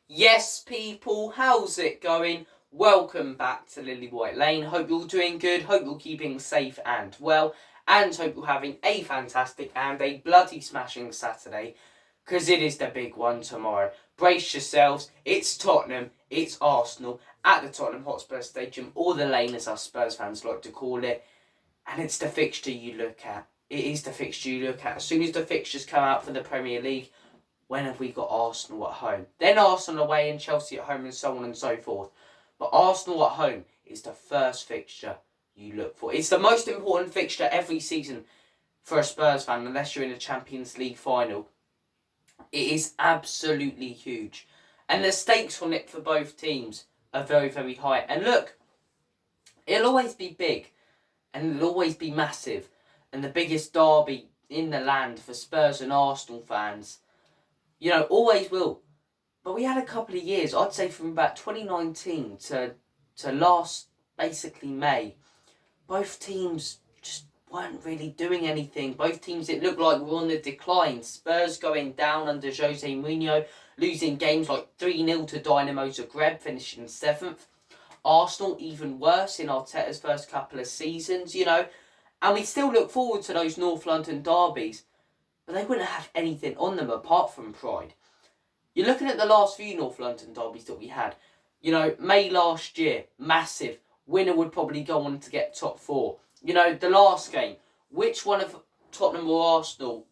Yes, people, how's it going? Welcome back to Lily White Lane. Hope you're all doing good, hope you're keeping safe and well, and hope you're having a fantastic and a bloody smashing Saturday, because it is the big one tomorrow. Brace yourselves, it's Tottenham, it's Arsenal, at the Tottenham Hotspur Stadium, or the Lane as us Spurs fans like to call it, and it's the fixture you look at. It is the fixture you look at. As soon as the fixtures come out for the Premier League, when have we got Arsenal at home? Then Arsenal away and Chelsea at home and so on and so forth. But Arsenal at home is the first fixture you look for. It's the most important fixture every season for a Spurs fan, unless you're in a Champions League final. It is absolutely huge. And the stakes on it for both teams are very, very high. And look, it'll always be big. And it'll always be massive. And the biggest derby in the land for Spurs and Arsenal fans. You know, always will. But we had a couple of years, I'd say from about 2019 to last, basically May, both teams just weren't really doing anything. Both teams, it looked like were on the decline. Spurs going down under Jose Mourinho, losing games like 3-0 to Dynamo Zagreb, finishing 7th. Arsenal, even worse in Arteta's first couple of seasons, you know. And we still look forward to those North London derbies. But they wouldn't have anything on them apart from pride. You're looking at the last few North London derbies that we had. You know, May last year, massive. Winner would probably go on to get top 4. You know, the last game, which one of Tottenham or Arsenal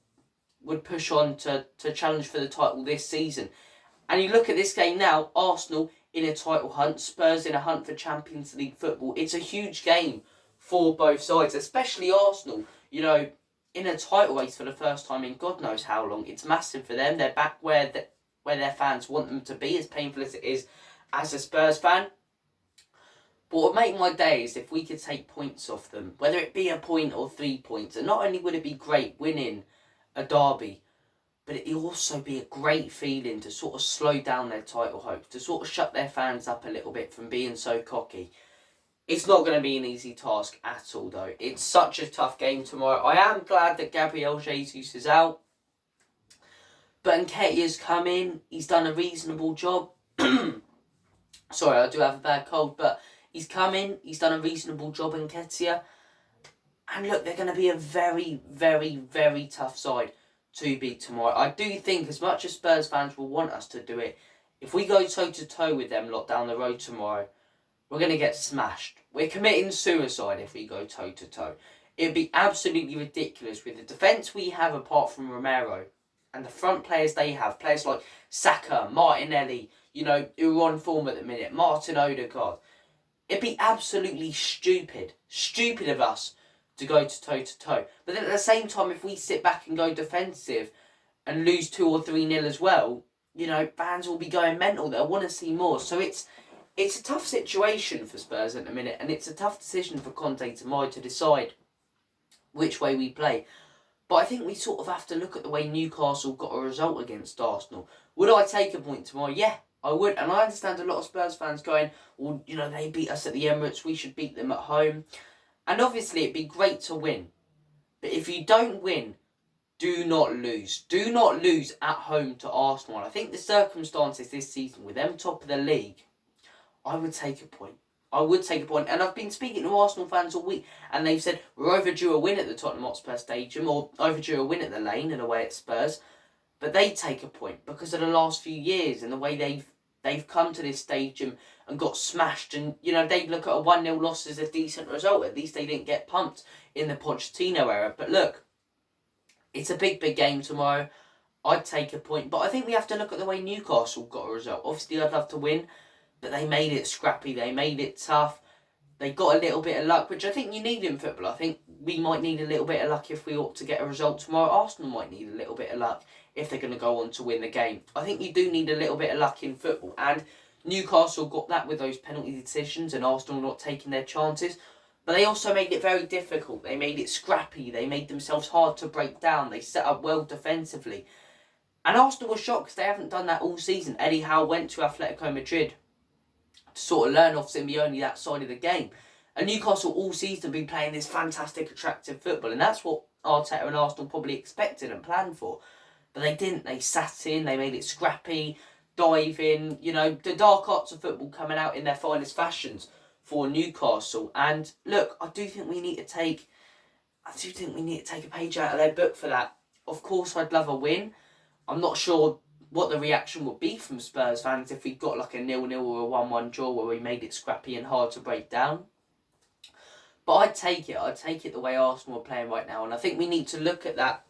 would push on to challenge for the title this season? And you look at this game now, Arsenal in a title hunt, Spurs in a hunt for Champions League football. It's a huge game for both sides, especially Arsenal. You know, in a title race for the first time in God knows how long. It's massive for them. They're back where their fans want them to be, as painful as it is as a Spurs fan. But what would make my day is if we could take points off them, whether it be a point or 3 points. And not only would it be great winning a derby, but it'd also be a great feeling to sort of slow down their title hopes, to sort of shut their fans up a little bit from being so cocky. It's not going to be an easy task at all, though. It's such a tough game tomorrow. I am glad that Gabriel Jesus is out. But Nketiah's come in. He's done a reasonable job. Sorry, I do have a bad cold. But he's come in. He's done a reasonable job, Nketiah. And look, they're going to be a very, very, very tough side to beat tomorrow. I do think, as much as Spurs fans will want us to do it, if we go toe-to-toe with them lot down the road tomorrow, we're going to get smashed. We're committing suicide if we go toe-to-toe. It'd be absolutely ridiculous with the defence we have apart from Romero and the front players they have. Players like Saka, Martinelli, you know, who are on form at the minute, Martin Odegaard. It'd be absolutely stupid of us to go to toe-to-toe. But then at the same time, if we sit back and go defensive and lose 2 or 3-0 as well, you know, fans will be going mental. They'll want to see more. So it's a tough situation for Spurs at the minute, and it's a tough decision for Conte tomorrow to decide which way we play. But I think we sort of have to look at the way Newcastle got a result against Arsenal. Would I take a point tomorrow? Yeah, I would. And I understand a lot of Spurs fans going, well, you know, they beat us at the Emirates, we should beat them at home. And obviously it'd be great to win. But if you don't win, do not lose. Do not lose at home to Arsenal. And I think the circumstances this season, with them top of the league, I would take a point. And I've been speaking to Arsenal fans all week, and they've said we're overdue a win at the Tottenham Hotspur Stadium, or overdue a win at the Lane and away at Spurs. But they take a point because of the last few years and the way they've come to this stadium and got smashed. And, you know, they look at a 1-0 loss as a decent result. At least they didn't get pumped in the Pochettino era. But look, it's a big, big game tomorrow. I'd take a point. But I think we have to look at the way Newcastle got a result. Obviously, I'd love to win. But they made it scrappy, they made it tough. They got a little bit of luck, which I think you need in football. I think we might need a little bit of luck if we ought to get a result tomorrow. Arsenal might need a little bit of luck if they're going to go on to win the game. I think you do need a little bit of luck in football. And Newcastle got that with those penalty decisions and Arsenal not taking their chances. But they also made it very difficult. They made it scrappy. They made themselves hard to break down. They set up well defensively. And Arsenal were shocked because they haven't done that all season. Eddie Howe went to Atletico Madrid to sort of learn off Simeone that side of the game. And Newcastle all season have been playing this fantastic, attractive football. And that's what Arteta and Arsenal probably expected and planned for. But they didn't. They sat in, they made it scrappy. diving, you know, the dark arts of football coming out in their finest fashions for Newcastle. And look, I do think we need to take a page out of their book for that. Of course, I'd love a win. I'm not sure what the reaction would be from Spurs fans if we got like a 0-0 or a 1-1 draw where we made it scrappy and hard to break down. But I'd take it. I'd take it the way Arsenal are playing right now. And I think we need to look at that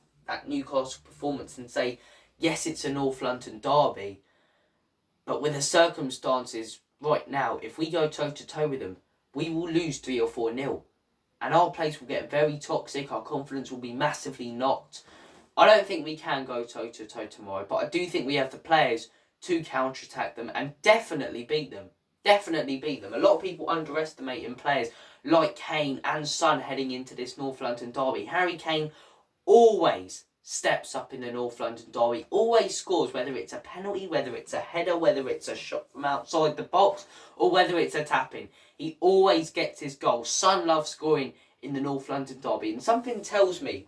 Newcastle performance and say, yes, it's a North London derby. But with the circumstances right now, if we go toe-to-toe with them, we will lose 3 or 4-0. And our place will get very toxic. Our confidence will be massively knocked. I don't think we can go toe-to-toe tomorrow. But I do think we have the players to counter-attack them and definitely beat them. Definitely beat them. A lot of people underestimating players like Kane and Son heading into this North London derby. Harry Kane always steps up in the North London derby, always scores, whether it's a penalty, whether it's a header, whether it's a shot from outside the box, or whether it's a tap-in. He always gets his goal. Son loves scoring in the North London derby, and something tells me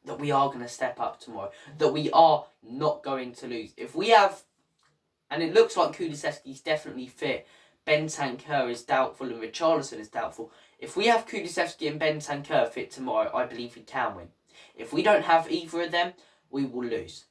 that we are going to step up tomorrow, that we are not going to lose. If we have, and it looks like Kulusevski's definitely fit, Bentancur is doubtful and Richarlison is doubtful. If we have Kulusevski and Bentancur fit tomorrow, I believe we can win. If we don't have either of them, we will lose.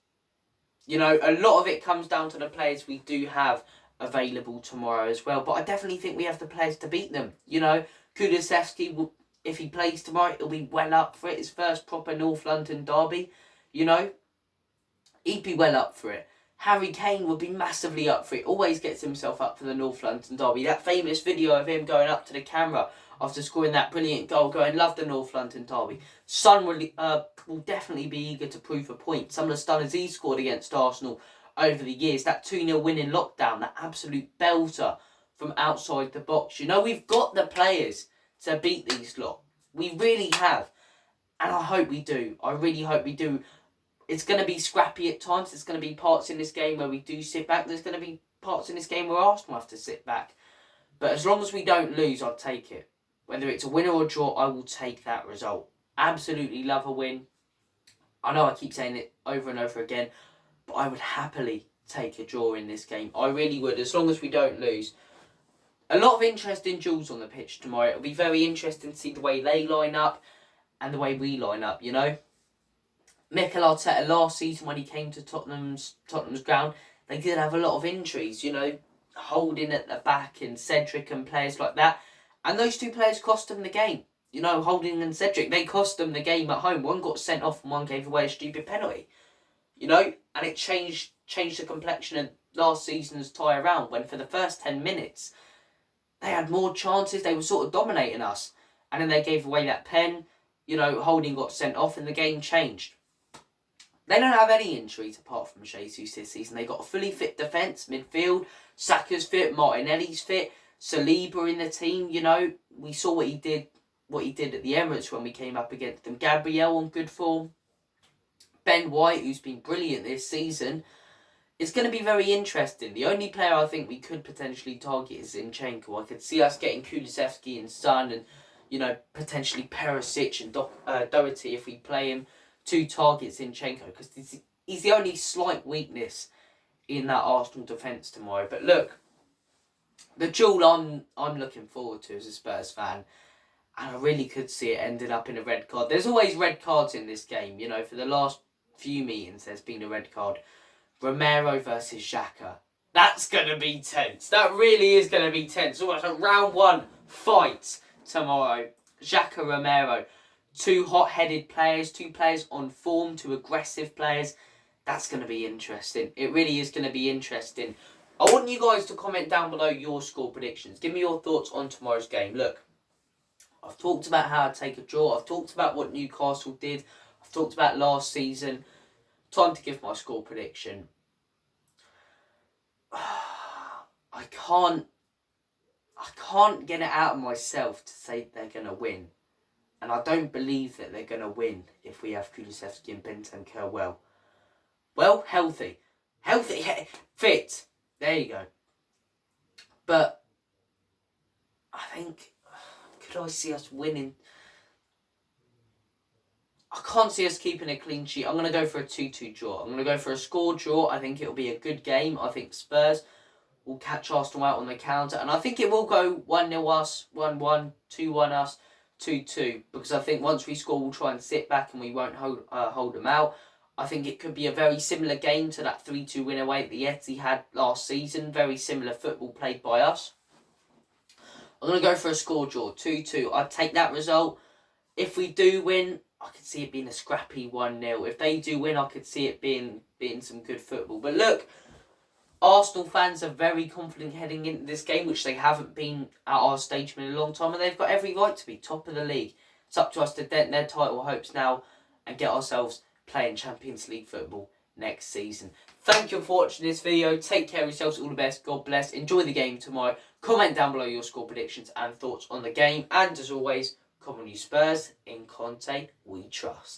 You know, a lot of it comes down to the players we do have available tomorrow as well. But I definitely think we have the players to beat them. You know, Kulusevski, will, if he plays tomorrow, he'll be well up for it. His first proper North London derby. You know, he'd be well up for it. Harry Kane would be massively up for it. Always gets himself up for the North London derby. That famous video of him going up to the camera after scoring that brilliant goal, going, love the North London derby. Son will definitely be eager to prove a point. Some of the stunners he scored against Arsenal over the years. That 2-0 win in lockdown, that absolute belter from outside the box. You know, we've got the players to beat these lot. We really have. And I hope we do. I really hope we do. It's going to be scrappy at times. There's going to be parts in this game where we do sit back. There's going to be parts in this game where Arsenal have to sit back. But as long as we don't lose, I'll take it. Whether it's a win or a draw, I will take that result. Absolutely love a win. I know I keep saying it over and over again, but I would happily take a draw in this game. I really would, as long as we don't lose. A lot of interesting duels on the pitch tomorrow. It'll be very interesting to see the way they line up and the way we line up, you know. Mikel Arteta last season when he came to Tottenham's ground, they did have a lot of injuries, you know, Holding at the back and Cedric and players like that. And those two players cost them the game. You know, Holding and Cedric, they cost them the game at home. One got sent off and one gave away a stupid penalty. You know, and it changed the complexion of last season's tie around when for the first 10 minutes they had more chances. They were sort of dominating us. And then they gave away that pen. You know, Holding got sent off and the game changed. They don't have any injuries apart from Jesus this season. They got a fully fit defence, midfield. Saka's fit, Martinelli's fit. Saliba in the team, you know. We saw what he did at the Emirates when we came up against them. Gabriel on good form. Ben White, who's been brilliant this season. It's going to be very interesting. The only player I think we could potentially target is Zinchenko. I could see us getting Kulusevski and Son and, you know, potentially Perisic and Doherty if we play him to target Zinchenko, because he's the only slight weakness in that Arsenal defence tomorrow. But look, the duel I'm looking forward to as a Spurs fan, and I really could see it ended up in a red card. There's always red cards in this game, you know. For the last few meetings, there's been a red card. Romero versus Xhaka. That's going to be tense. That really is going to be tense. Almost a round one fight tomorrow. Xhaka, Romero. Two hot-headed players, two players on form, two aggressive players. That's going to be interesting. It really is going to be interesting. I want you guys to comment down below your score predictions. Give me your thoughts on tomorrow's game. Look, I've talked about how to take a draw. I've talked about what Newcastle did. I've talked about last season. Time to give my score prediction. I can't get it out of myself to say they're going to win. And I don't believe that they're going to win if we have Kulusevski and Bentancur well, healthy, fit. There you go. But I think, could I see us winning? I can't see us keeping a clean sheet. I'm going to go for a 2-2 draw. I'm going to go for a score draw. I think it'll be a good game. I think Spurs will catch Arsenal out on the counter. And I think it will go 1-0 us, 1-1, 2-1 us, 2-2. Because I think once we score, we'll try and sit back and we won't hold them out. I think it could be a very similar game to that 3-2 win away that the Etihad last season. Very similar football played by us. I'm going to go for a score draw, 2-2. I'd take that result. If we do win, I could see it being a scrappy 1-0. If they do win, I could see it being some good football. But look, Arsenal fans are very confident heading into this game, which they haven't been at our stadium in a long time, and they've got every right to be top of the league. It's up to us to dent their title hopes now and get ourselves playing Champions League football next season. Thank you for watching this video. Take care of yourselves. All the best. God bless. Enjoy the game tomorrow. Comment down below your score predictions and thoughts on the game. And as always, come on you Spurs. In Conte, we trust.